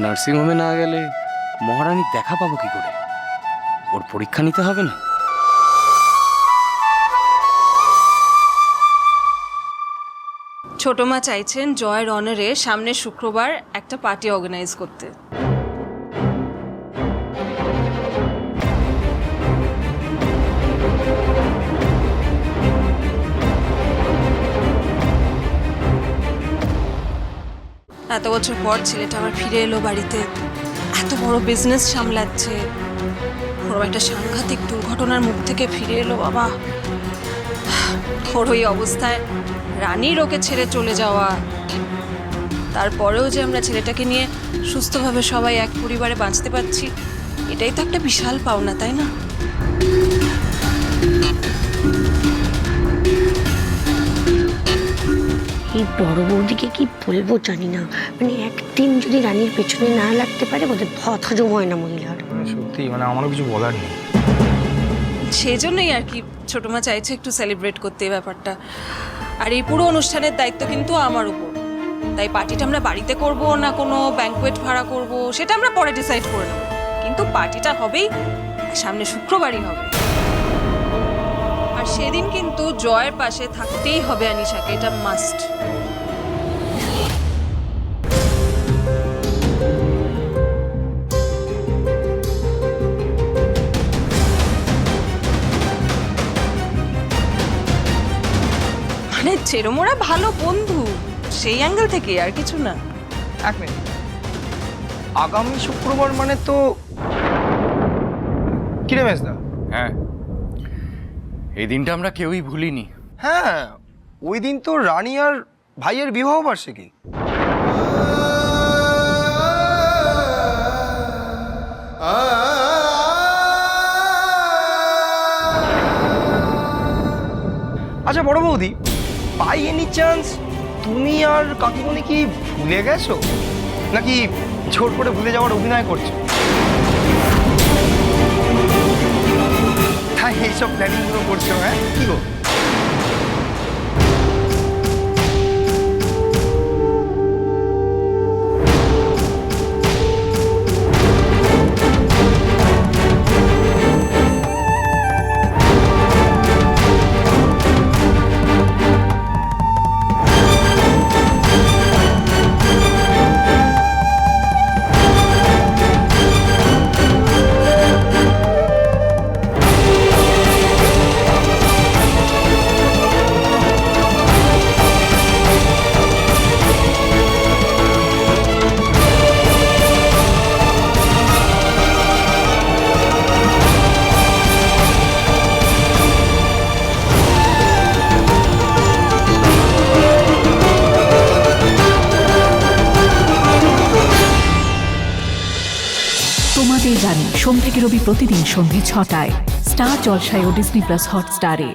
নার্সিংহোমে না গেলে মহারানীর দেখা পাবো কি করে? ওর পরীক্ষা নিতে হবে না? ছোট মা চাইছেন জয়ের অনারে সামনের শুক্রবার একটা পার্টি অর্গানাইজ করতে। এত বছর পর ছেলেটা আবার ফিরে এলো বাড়িতে, এত বড় বিজনেস সামলাচ্ছে, ওর একটা সাংঘাতিক দুর্ঘটনার মুখ থেকে ফিরে এলো বাবা। ওর ওই অবস্থায় রানীর ওকে ছেড়ে চলে যাওয়া, তারপরেও যে আমরা ছেলেটাকে নিয়ে সুস্থভাবে সবাই এক পরিবারে বাঁচতে পারছি, এটাই তো একটা বিশাল পাওনা, তাই না? এই বড় বৌদিকে কি বলবো জানি না, মানে একদিন যদি রানীর পেছনে না লাগতে পারে বোধহয় ভাত হজম হয় না মহিলার। সত্যি মানে আমারও কিছু বলার নেই। সেই জন্যই আর কি ছোট মা চাইছে একটু সেলিব্রেট করতে এই ব্যাপারটা। আর এই পুরো অনুষ্ঠানের দায়িত্ব কিন্তু আমার উপর, তাই পার্টিটা আমরা বাড়িতে করব না কোনো ব্যাঙ্কোয়েট ভাড়া করব সেটা আমরা পরে ডিসাইড করে নেব, কিন্তু পার্টিটা হবেই, সামনে শুক্রবারই হবে। আর সেদিন কিন্তু জয়ের পাশে থাকতেই হবে আনিশাকে, এটা মাস্ট। মানে চেরোমোরা ভালো বন্ধু, সেই অ্যাঙ্গেল থেকে আর কিছু না। এক মিনিট, আগামী শুক্রবার মানে তো কিরে মেজদা? হ্যাঁ, এই দিনটা আমরা কেউই ভুলিনি। হ্যাঁ, ওই দিন তো রানী আর ভাইয়ের বিবাহ বার্ষিকী। আচ্ছা বড় বৌদি, বাই এনি চান্স তুমি আর কাকিমণি কি ভুলে গেছো, নাকি জোর করে ভুলে যাওয়ার অভিনয় করছো? তাই এইসব প্ল্যানিং গুলো করছো? হ্যাঁ কি গো? তোমাদের জানি সোম থেকে রবি প্রতিদিন সন্ধ্যে ৬টায় স্টার জলসায় ও ডিজনি প্লাস হটস্টারে।